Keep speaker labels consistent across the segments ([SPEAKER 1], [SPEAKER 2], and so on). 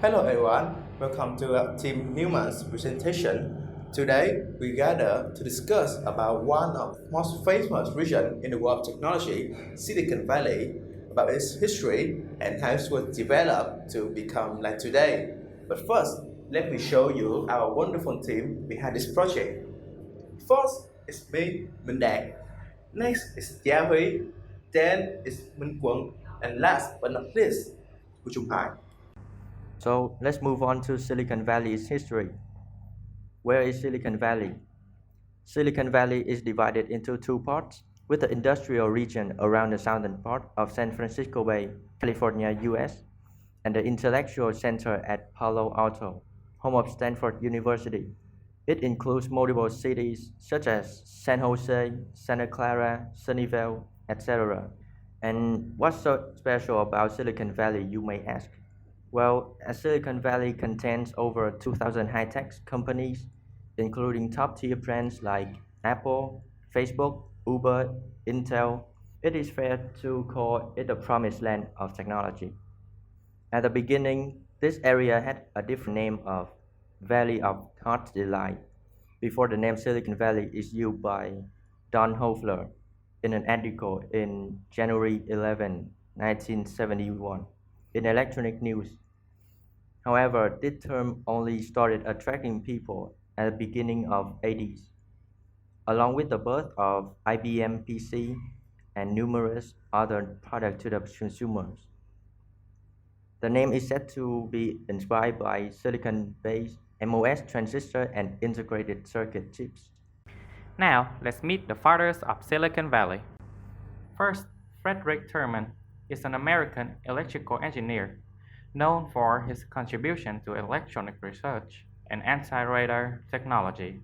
[SPEAKER 1] Hello everyone, welcome to Team Newman's presentation. Today we gather to discuss about one of the most famous regions in the world of technology, Silicon Valley, about its history and how it was developed to become like today. But first, let me show you our wonderful team behind this project. First is me, Minh Đạt. Next is Gia Huy. Then is Minh Quận. And last but not least, Của Trung Hải.
[SPEAKER 2] So let's move on to Silicon Valley's history. Where is Silicon Valley? Silicon Valley is divided into two parts, with the industrial region around the southern part of San Francisco Bay, California, US, and the intellectual center at Palo Alto, home of Stanford University. It includes multiple cities such as San Jose, Santa Clara, Sunnyvale, etc. And what's so special about Silicon Valley, you may ask? Well, as Silicon Valley contains over 2,000 high-tech companies, including top-tier brands like Apple, Facebook, Uber, Intel, it is fair to call it the promised land of technology. At the beginning, this area had a different name of Valley of Heart's Delight, before the name Silicon Valley is used by Don Hoefler in an article in January 11, 1971. In electronic news. However, this term only started attracting people at the beginning of 80s, along with the birth of IBM PC and numerous other products to the consumers. The name is said to be inspired by silicon-based MOS transistor and integrated circuit chips.
[SPEAKER 3] Now, let's meet the fathers of Silicon Valley. First, Frederick Terman is an American electrical engineer known for his contribution to electronic research and anti-radar technology.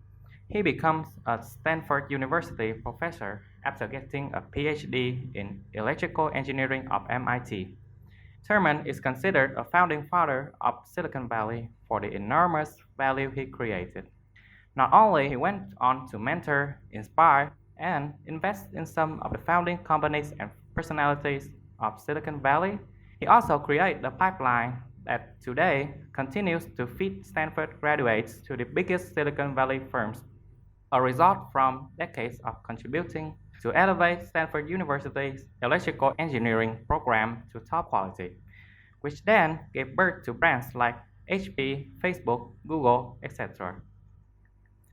[SPEAKER 3] He becomes a Stanford University professor after getting a PhD in electrical engineering of MIT. Terman is considered a founding father of Silicon Valley for the enormous value he created. Not only he went on to mentor, inspire, and invest in some of the founding companies and personalities of Silicon Valley, he also created the pipeline that today continues to feed Stanford graduates to the biggest Silicon Valley firms, a result from decades of contributing to elevate Stanford University's electrical engineering program to top quality, which then gave birth to brands like HP, Facebook, Google, etc.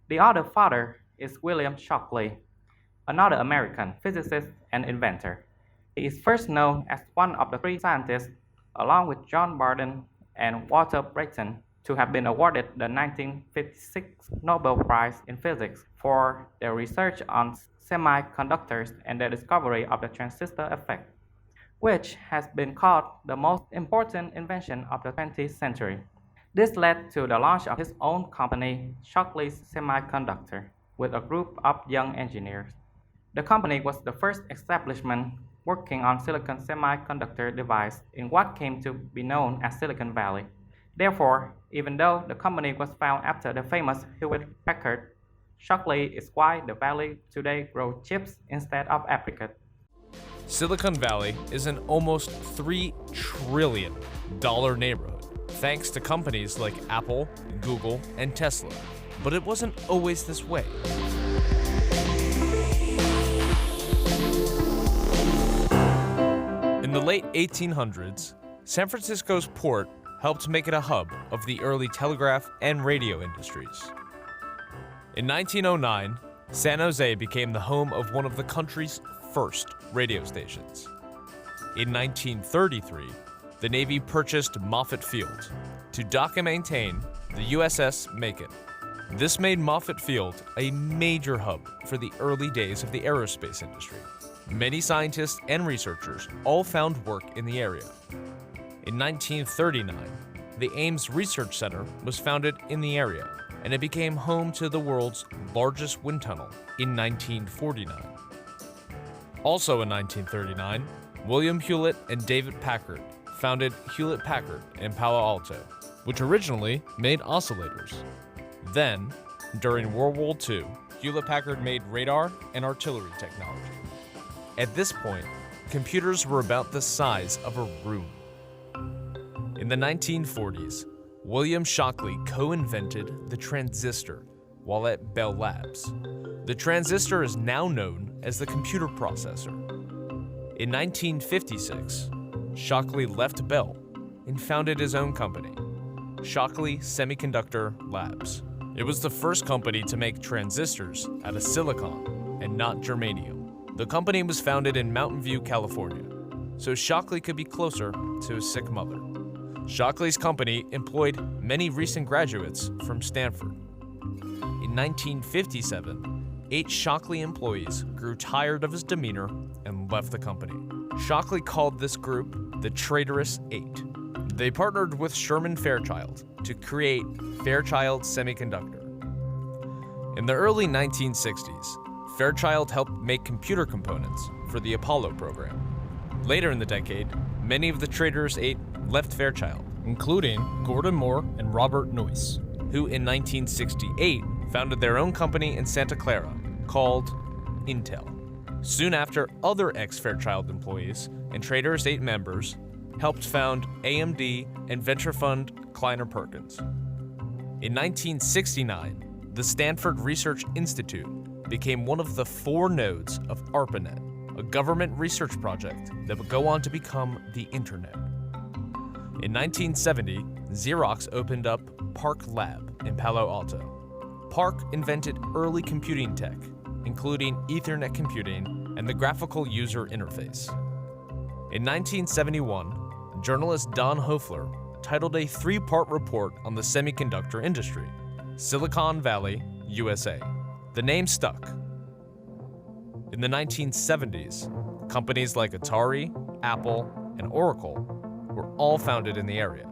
[SPEAKER 3] The other father is William Shockley, another American physicist and inventor. He is first known as one of the three scientists, along with John Barton and Walter Brattain, to have been awarded the 1956 Nobel Prize in Physics for their research on semiconductors and the discovery of the transistor effect, which has been called the most important invention of the 20th century. This led to the launch of his own company, Shockley's Semiconductor, with a group of young engineers. The company was the first establishment working on silicon semiconductor device in what came to be known as Silicon Valley. Therefore, even though the company was found after the famous Hewlett-Packard, Shockley is why the valley today grows chips instead of apricots.
[SPEAKER 4] Silicon Valley is an almost $3 trillion neighborhood, thanks to companies like Apple, Google, and Tesla. But it wasn't always this way. In the late 1800s, San Francisco's port helped make it a hub of the early telegraph and radio industries. In 1909, San Jose became the home of one of the country's first radio stations. In 1933, the Navy purchased Moffett Field to dock and maintain the USS Macon. This made Moffett Field a major hub for the early days of the aerospace industry. Many scientists and researchers all found work in the area. In 1939, the Ames Research Center was founded in the area, and it became home to the world's largest wind tunnel in 1949. Also in 1939, William Hewlett and David Packard founded Hewlett-Packard in Palo Alto, which originally made oscillators. Then, during World War II, Hewlett-Packard made radar and artillery technology. At this point, computers were about the size of a room. In the 1940s, William Shockley co-invented the transistor while at Bell Labs. The transistor is now known as the computer processor. In 1956, Shockley left Bell and founded his own company, Shockley Semiconductor Labs. It was the first company to make transistors out of silicon and not germanium. The company was founded in Mountain View, California, so Shockley could be closer to his sick mother. Shockley's company employed many recent graduates from Stanford. In 1957, 8 Shockley employees grew tired of his demeanor and left the company. Shockley called this group the Traitorous 8. They partnered with Sherman Fairchild to create Fairchild Semiconductor. In the early 1960s, Fairchild helped make computer components for the Apollo program. Later in the decade, many of the Traitorous 8 left Fairchild, including Gordon Moore and Robert Noyce, who in 1968 founded their own company in Santa Clara called Intel. Soon after, other ex-Fairchild employees and Traitorous 8 members helped found AMD and venture fund Kleiner Perkins. In 1969, the Stanford Research Institute became one of the 4 nodes of ARPANET, a government research project that would go on to become the Internet. In 1970, Xerox opened up PARC Lab in Palo Alto. PARC invented early computing tech, including Ethernet computing and the graphical user interface. In 1971, journalist Don Hoefler titled a 3-part report on the semiconductor industry, Silicon Valley, USA. The name stuck. In the 1970s, companies like Atari, Apple, and Oracle were all founded in the area.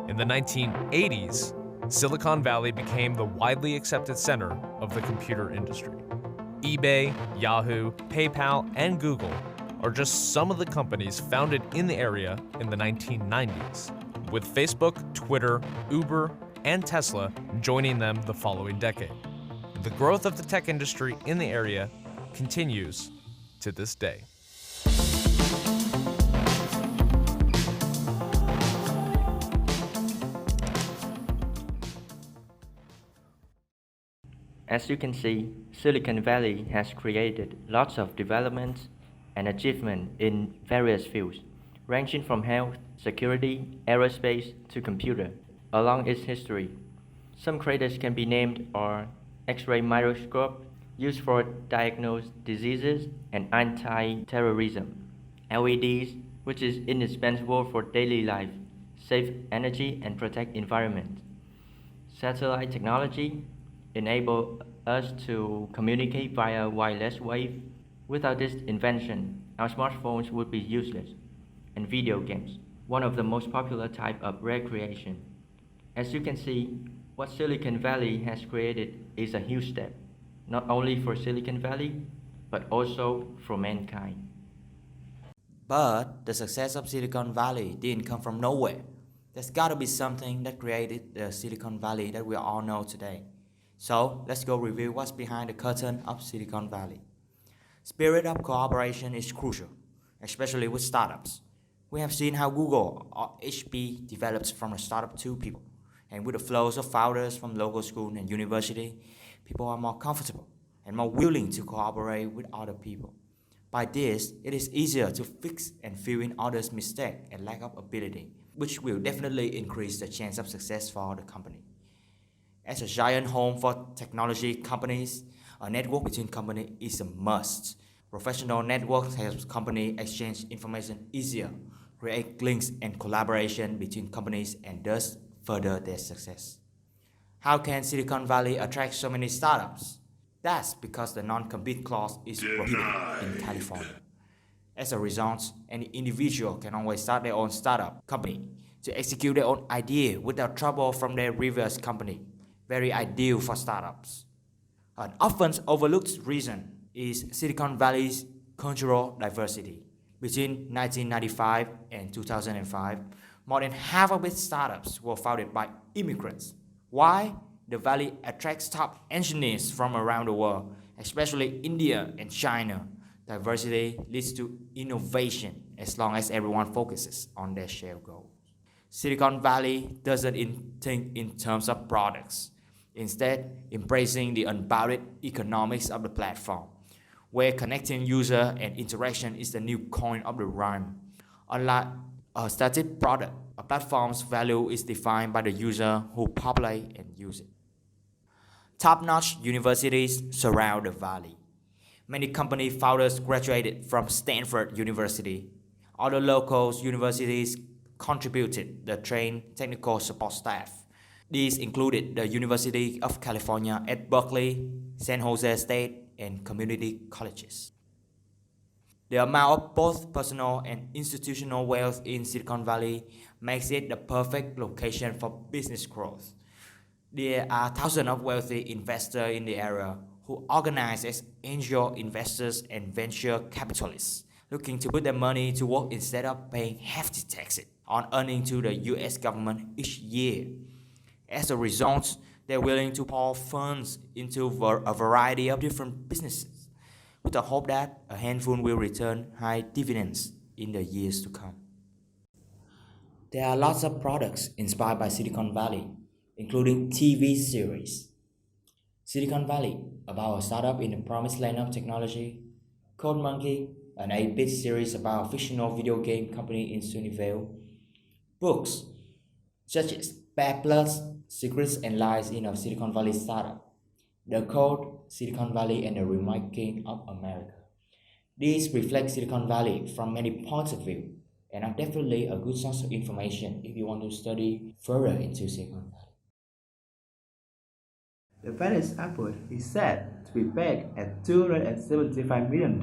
[SPEAKER 4] In the 1980s, Silicon Valley became the widely accepted center of the computer industry. eBay, Yahoo, PayPal, and Google are just some of the companies founded in the area in the 1990s, with Facebook, Twitter, Uber, and Tesla joining them the following decade. The growth of the tech industry in the area continues to this day.
[SPEAKER 2] As you can see, Silicon Valley has created lots of developments and achievement in various fields, ranging from health, security, aerospace, to computer. Along its history, some craters can be named are X-ray microscope, used for diagnose diseases and anti-terrorism, LEDs, which is indispensable for daily life, save energy and protect environment. Satellite technology enable us to communicate via wireless wave. Without this invention, our smartphones would be useless. And video games, one of the most popular type of recreation. As you can see, what Silicon Valley has created is a huge step, not only for Silicon Valley, but also for mankind.
[SPEAKER 5] But the success of Silicon Valley didn't come from nowhere. There's gotta be something that created the Silicon Valley that we all know today. So let's go review what's behind the curtain of Silicon Valley. Spirit of cooperation is crucial, especially with startups. We have seen how Google or HP develops from a startup to people. And with the flows of founders from local school and university, people are more comfortable and more willing to cooperate with other people. By this, it is easier to fix and fill in others' mistakes and lack of ability, which will definitely increase the chance of success for the company. As a giant home for technology companies, a network between companies is a must. Professional networks help companies exchange information easier, create links and collaboration between companies, and thus further their success. How can Silicon Valley attract so many startups? That's because the non-compete clause is prohibited in California. As a result, any individual can always start their own startup company to execute their own idea without trouble from their previous company. Very ideal for startups. An often overlooked reason is Silicon Valley's cultural diversity. Between 1995 and 2005, more than half of its startups were founded by immigrants. Why? The Valley attracts top engineers from around the world, especially India and China. Diversity leads to innovation as long as everyone focuses on their shared goal. Silicon Valley doesn't think in terms of products, instead embracing the unbounded economics of the platform, where connecting user and interaction is the new coin of the rhyme. Unlike a static product, a platform's value is defined by the user who populate and use it. Top-notch universities surround the valley. Many company founders graduated from Stanford University. Other local universities contributed the trained technical support staff. These included the University of California at Berkeley, San Jose State, and community colleges. The amount of both personal and institutional wealth in Silicon Valley makes it the perfect location for business growth. There are thousands of wealthy investors in the area who organize as angel investors and venture capitalists, looking to put their money to work instead of paying hefty taxes on earnings to the US government each year. As a result, they're willing to pour funds into a variety of different businesses, with the hope that a handful will return high dividends in the years to come. There are lots of products inspired by Silicon Valley, including TV series. Silicon Valley, about a startup in the promised land of technology. Code Monkey, an 8-bit series about a fictional video game company in Sunnyvale. Books, such as Bad Bloods, Secrets and Lies in a Silicon Valley Startup. The Code, Silicon Valley and the Remaking of America. These reflect Silicon Valley from many points of view and are definitely a good source of information if you want to study further into Silicon Valley.
[SPEAKER 1] The valley's output is said to be back at $275 million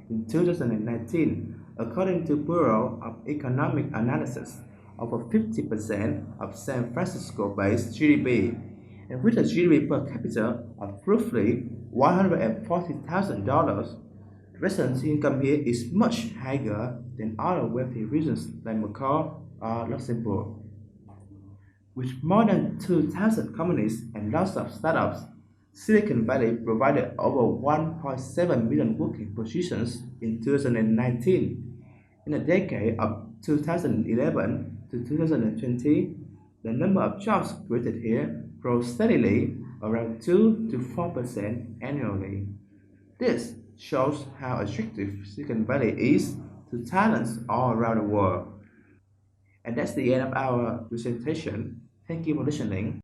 [SPEAKER 1] in 2019, according to Bureau of Economic Analysis, over 50% of San Francisco-based GDP, and with a GDP per capita of roughly $140,000. The residence income here is much higher than other wealthy regions like Macau or Luxembourg. With more than 2,000 companies and lots of startups, Silicon Valley provided over 1.7 million working positions in 2019. In the decade of 2011 to 2020, the number of jobs created here grows steadily, around 2 to 4% annually. This shows how attractive Silicon Valley is to talents all around the world. And that's the end of our presentation. Thank you for listening.